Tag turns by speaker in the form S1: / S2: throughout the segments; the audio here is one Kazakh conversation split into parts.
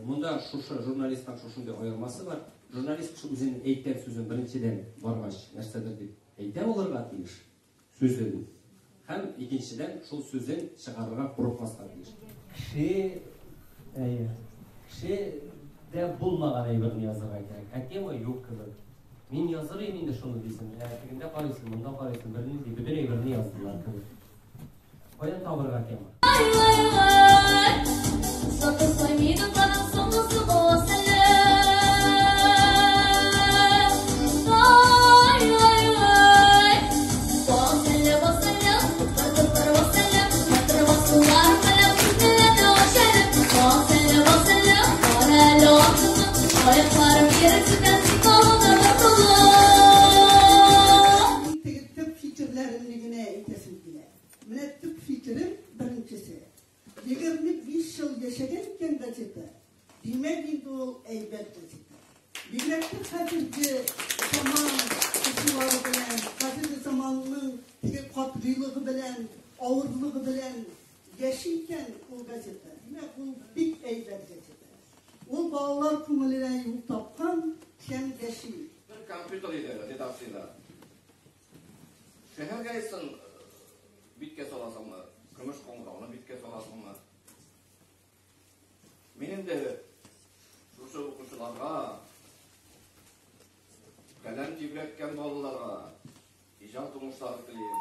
S1: Мында шушы журналисттің шушындай ойырмасы бар. Журналист өзінің әйткен сөзін біріншіден барғаш нәрседір деп әйте оларға тиіш сөздерін. Һәм екіншіден шул сөзден шығарырға қорықмасқа тиіш. Кіші де болмаған әйбірін жазырға керек. Әкем ой жоқ кібір. Мен yazır емінде шуны дейсің. Әтігінде қарайсың, мұнда қарайсың, бірінен бүтін әйбірін яздылар кібір. Қоян табырға әкем.
S2: Ağırlığı bilen yaşayken o gazete. Demek bu bir eyber gazete. O bağlar kumuleren yol tapkan sen yaşayır.
S3: Bir kompüter ile dedapsıyla. Şehir gaysin bitke solasın mı? Kümüş kongrağına bitke solasın mı? Benim de şu okuşularga kalem tibretken bolalarga icad olmuşlar dileyim.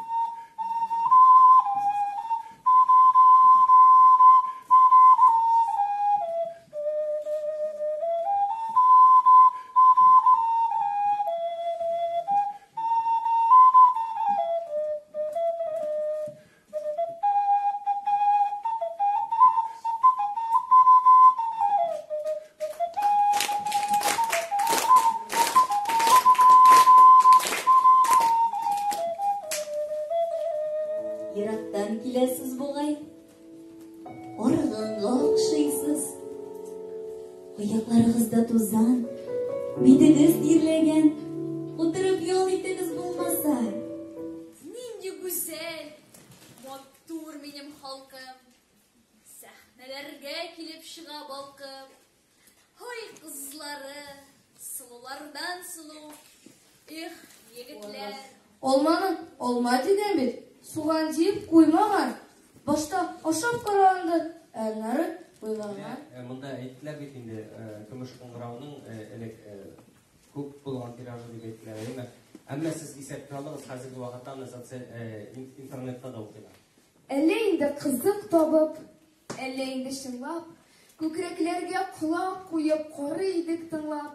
S4: Irak'tan kilesiz boğay, orğanğa okşaysız. Ayaklarınızda tozan, bedeniz dirlegen, oturup yol itiniz bulmasa.
S5: Nindi güzel, mattur benim halkım. Sahnelerge kilip şığa balkım. Hoy kızları, sululardan sulu. Yigitler.
S6: Olmadı demir. Suğan deyip koymagan. Başta aşap karandı. Әрнары koymagan.
S1: Мұнда әйттілер бетінде күміш қоңырауының көп болған тиражы деп әйттілер. Әмі сіз есепке алыңыз қазіргі уақытта интернетта да оқиға.
S6: Әлі енді қызық табып, әлі енді шыңлап, көкіректерге құлақ қойып қоры едік тыңлап.